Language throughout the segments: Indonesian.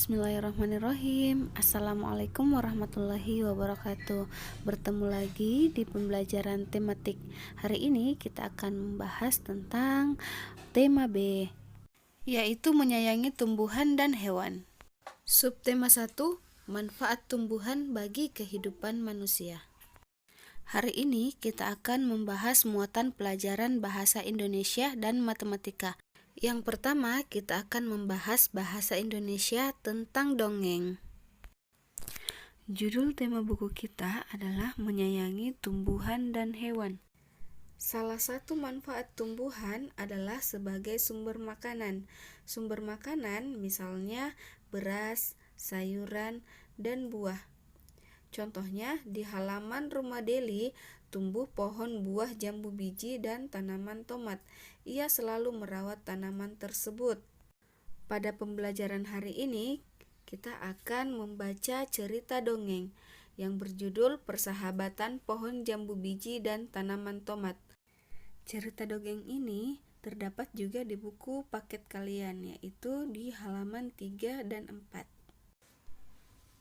Bismillahirrahmanirrahim. Assalamualaikum warahmatullahi wabarakatuh. Bertemu lagi di pembelajaran tematik. Hari ini kita akan membahas tentang tema B, yaitu menyayangi tumbuhan dan hewan. Subtema 1, manfaat tumbuhan bagi kehidupan manusia. Hari ini kita akan membahas muatan pelajaran bahasa Indonesia dan matematika. Yang pertama, kita akan membahas bahasa Indonesia tentang dongeng. Judul tema buku kita adalah menyayangi tumbuhan dan hewan. Salah satu manfaat tumbuhan adalah sebagai sumber makanan. Sumber makanan misalnya beras, sayuran, dan buah. Contohnya, di halaman rumah Deli tumbuh pohon buah jambu biji dan tanaman tomat. Ia selalu merawat tanaman tersebut. Pada pembelajaran hari ini, kita akan membaca cerita dongeng yang berjudul Persahabatan Pohon Jambu Biji dan Tanaman Tomat. Cerita dongeng ini terdapat juga di buku paket kalian, yaitu di halaman 3 dan 4.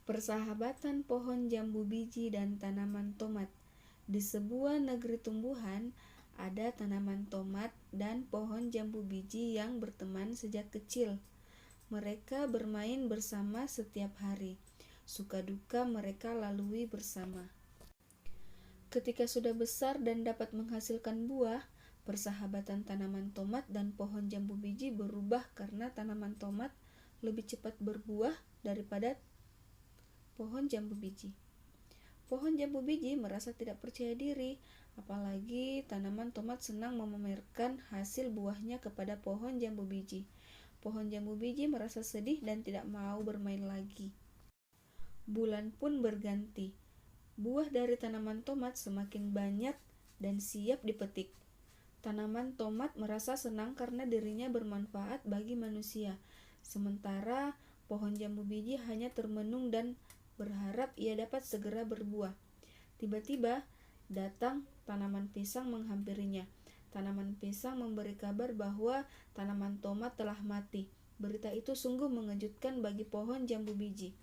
Persahabatan pohon jambu biji dan tanaman tomat. Di sebuah negeri tumbuhan, ada tanaman tomat dan pohon jambu biji yang berteman sejak kecil. Mereka bermain bersama setiap hari. Suka duka mereka lalui bersama. Ketika sudah besar dan dapat menghasilkan buah, persahabatan tanaman tomat dan pohon jambu biji berubah karena tanaman tomat lebih cepat berbuah daripada pohon jambu biji. Pohon jambu biji merasa tidak percaya diri, apalagi tanaman tomat senang memamerkan hasil buahnya kepada pohon jambu biji. Pohon jambu biji merasa sedih dan tidak mau bermain lagi. Bulan pun berganti. Buah dari tanaman tomat semakin banyak dan siap dipetik. Tanaman tomat merasa senang karena dirinya bermanfaat bagi manusia, sementara pohon jambu biji hanya termenung dan berharap ia dapat segera berbuah. Tiba-tiba datang tanaman pisang menghampirinya. Tanaman pisang memberi kabar bahwa tanaman tomat telah mati. Berita itu sungguh mengejutkan bagi pohon jambu biji.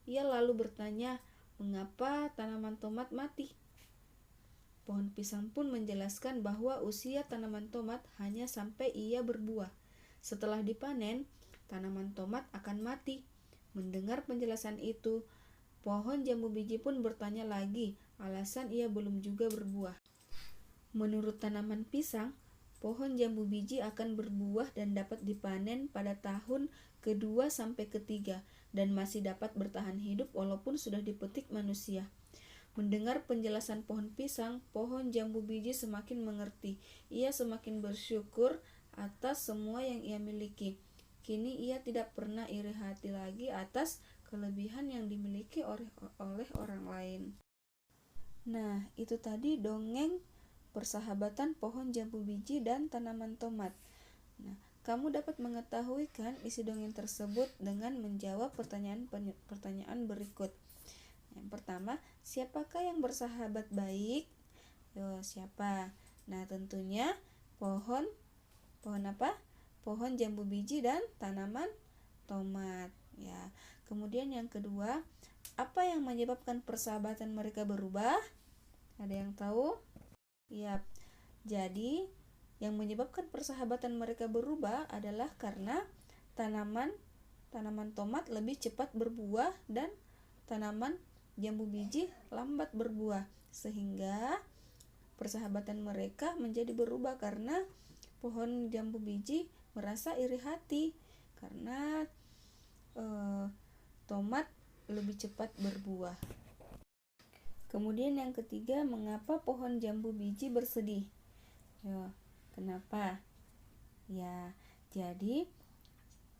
Ia lalu bertanya, mengapa tanaman tomat mati? Pohon pisang pun menjelaskan bahwa usia tanaman tomat hanya sampai ia berbuah. Setelah dipanen, tanaman tomat akan mati. Mendengar penjelasan itu, pohon jambu biji pun bertanya lagi, alasan ia belum juga berbuah. Menurut tanaman pisang, pohon jambu biji akan berbuah dan dapat dipanen pada tahun kedua sampai ketiga dan masih dapat bertahan hidup walaupun sudah dipetik manusia. Mendengar penjelasan pohon pisang, pohon jambu biji semakin mengerti. Ia semakin bersyukur atas semua yang ia miliki. Kini ia tidak pernah iri hati lagi atas kelebihan yang dimiliki oleh orang lain. Nah, itu tadi dongeng persahabatan pohon jambu biji dan tanaman tomat. Nah, kamu dapat mengetahui kan isi dongeng tersebut dengan menjawab pertanyaan berikut. Yang pertama, siapakah yang bersahabat baik? Siapa? Nah, tentunya pohon apa? Pohon jambu biji dan tanaman tomat, ya. Kemudian yang kedua, apa yang menyebabkan persahabatan mereka berubah? Ada yang tahu? Yap. Jadi, yang menyebabkan persahabatan mereka berubah adalah karena tanaman tomat lebih cepat berbuah dan tanaman jambu biji lambat berbuah, sehingga persahabatan mereka menjadi berubah karena pohon jambu biji merasa iri hati karena tomat lebih cepat berbuah. Kemudian yang ketiga, mengapa pohon jambu biji bersedih? Kenapa? Ya, jadi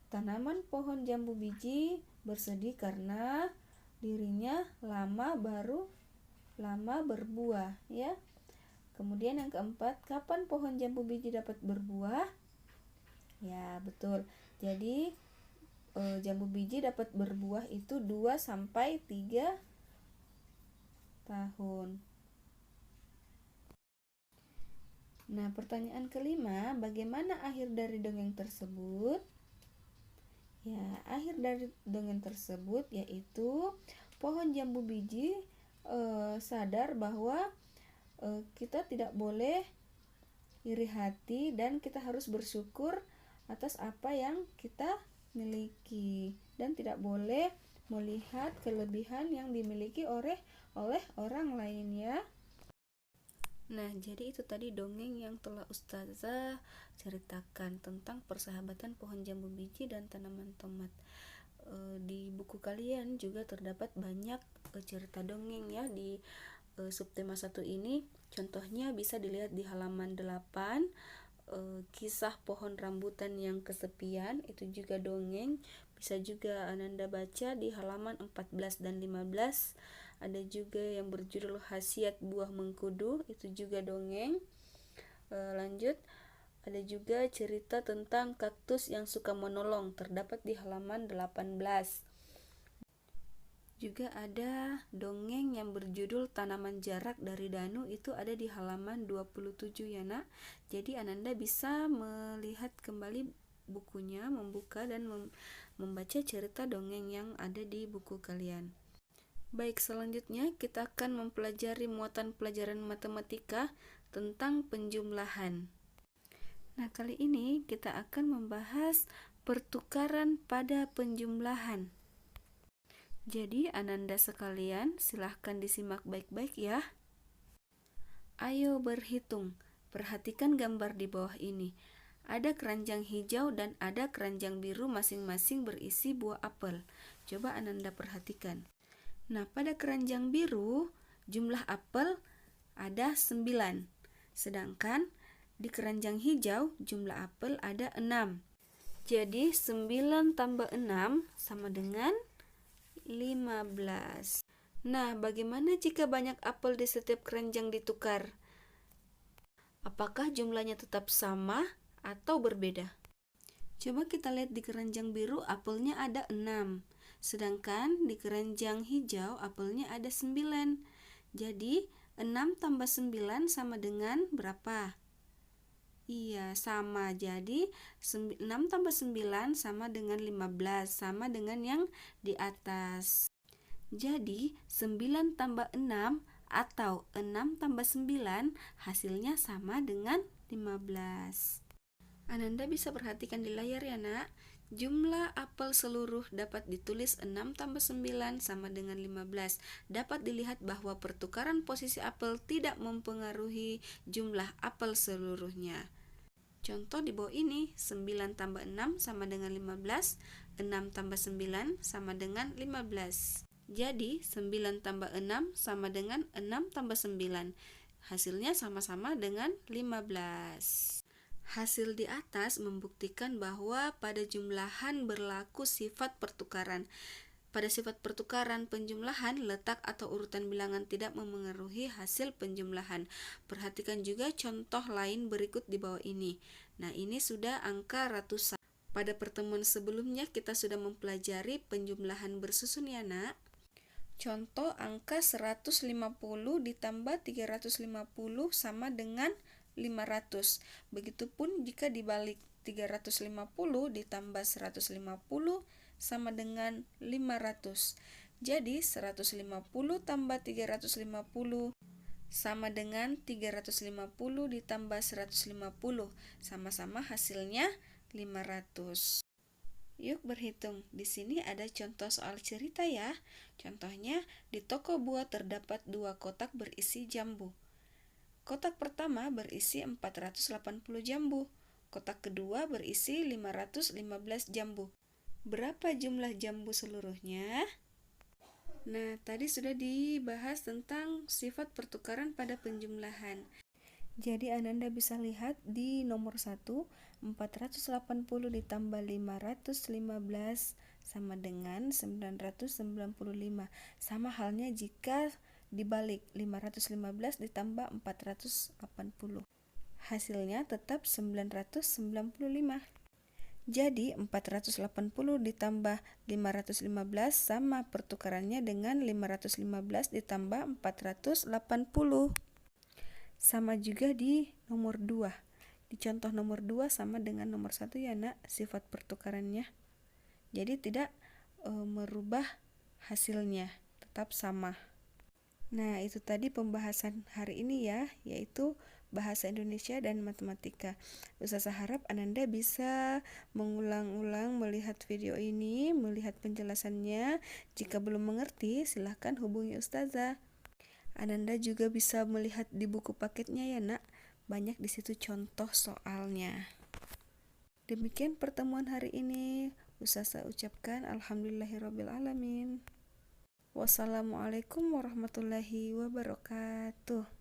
tanaman pohon jambu biji bersedih karena dirinya lama berbuah, ya. Kemudian yang keempat, kapan pohon jambu biji dapat berbuah? Ya, betul. Jadi jambu biji dapat berbuah itu 2 sampai 3 tahun. Nah, pertanyaan kelima, bagaimana akhir dari dongeng tersebut? Ya, akhir dari dongeng tersebut yaitu pohon jambu biji sadar bahwa kita tidak boleh iri hati dan kita harus bersyukur atas apa yang kita miliki dan tidak boleh melihat kelebihan yang dimiliki oleh orang lain ya. Nah, jadi itu tadi dongeng yang telah Ustazah ceritakan tentang persahabatan pohon jambu biji dan tanaman tomat. Di buku kalian juga terdapat banyak cerita dongeng ya di subtema 1 ini. Contohnya bisa dilihat di halaman 8, kisah pohon rambutan yang kesepian, itu juga dongeng. Bisa juga Ananda baca di halaman 14 dan 15. Ada juga yang berjudul Khasiat Buah Mengkudu, itu juga dongeng. Lanjut, ada juga cerita tentang kaktus yang suka menolong, terdapat di halaman 18. Juga ada dongeng yang berjudul Tanaman Jarak dari Danu, itu ada di halaman 27 ya nak. Jadi Ananda bisa melihat kembali bukunya, membuka dan membaca cerita dongeng yang ada di buku kalian. Baik, selanjutnya kita akan mempelajari muatan pelajaran matematika tentang penjumlahan. Nah, kali ini kita akan membahas pertukaran pada penjumlahan. Jadi, Ananda sekalian, silahkan disimak baik-baik ya. Ayo berhitung. Perhatikan gambar di bawah ini. Ada keranjang hijau dan ada keranjang biru masing-masing berisi buah apel. Coba Ananda perhatikan. Nah, pada keranjang biru, jumlah apel ada 9. Sedangkan di keranjang hijau, jumlah apel ada 6. Jadi, 9 tambah 6 sama dengan 15. Nah, bagaimana jika banyak apel di setiap keranjang ditukar? Apakah jumlahnya tetap sama atau berbeda? Coba kita lihat di keranjang biru apelnya ada 6. Sedangkan di keranjang hijau apelnya ada 9. Jadi 6 tambah 9 sama dengan berapa? Iya, sama. Jadi 6 tambah 9 sama dengan 15, sama dengan yang di atas. Jadi 9 tambah 6 atau 6 tambah 9 hasilnya sama dengan 15. Ananda bisa perhatikan di layar ya nak. Jumlah apel seluruh dapat ditulis 6 tambah 9 sama dengan 15. Dapat dilihat bahwa pertukaran posisi apel tidak mempengaruhi jumlah apel seluruhnya. Contoh di bawah ini, 9 tambah 6 sama dengan 15, 6 tambah 9 sama dengan 15. Jadi 9 tambah 6 sama dengan 6 tambah 9. Hasilnya sama-sama dengan 15. Hasil di atas membuktikan bahwa pada jumlahan berlaku sifat pertukaran. Pada sifat pertukaran penjumlahan, letak atau urutan bilangan tidak memengaruhi hasil penjumlahan. Perhatikan juga contoh lain berikut di bawah ini. Nah, ini sudah angka ratusan. Pada pertemuan sebelumnya kita sudah mempelajari penjumlahan bersusun ya nak. Contoh angka 150 ditambah 350 sama dengan 500. Begitupun jika dibalik 350 ditambah 150 sama dengan 500. Jadi 150 tambah 350 sama dengan 350 ditambah 150. Sama-sama hasilnya 500. Yuk berhitung. Di sini ada contoh soal cerita ya. Contohnya, di toko buah terdapat 2 kotak berisi jambu. Kotak pertama berisi 480 jambu. Kotak kedua berisi 515 jambu. Berapa jumlah jambu seluruhnya? Nah, tadi sudah dibahas tentang sifat pertukaran pada penjumlahan. Jadi Ananda bisa lihat di nomor 1, 480 ditambah 515 sama dengan 995. Sama halnya jika dibalik 515 ditambah 480. Hasilnya tetap 995. Jadi 480 ditambah 515 sama pertukarannya dengan 515 ditambah 480. Sama juga di nomor 2. Di contoh nomor 2 sama dengan nomor 1 ya nak, sifat pertukarannya. Jadi tidak merubah hasilnya, tetap sama. Nah, itu tadi pembahasan hari ini ya, yaitu bahasa Indonesia dan matematika. Ustazah harap Ananda bisa mengulang-ulang melihat video ini, melihat penjelasannya. Jika belum mengerti, silahkan hubungi Ustazah. Ananda juga bisa melihat di buku paketnya ya, Nak. Banyak di situ contoh soalnya. Demikian pertemuan hari ini. Ustazah ucapkan alhamdulillahirabbil alamin. Wassalamualaikum warahmatullahi wabarakatuh.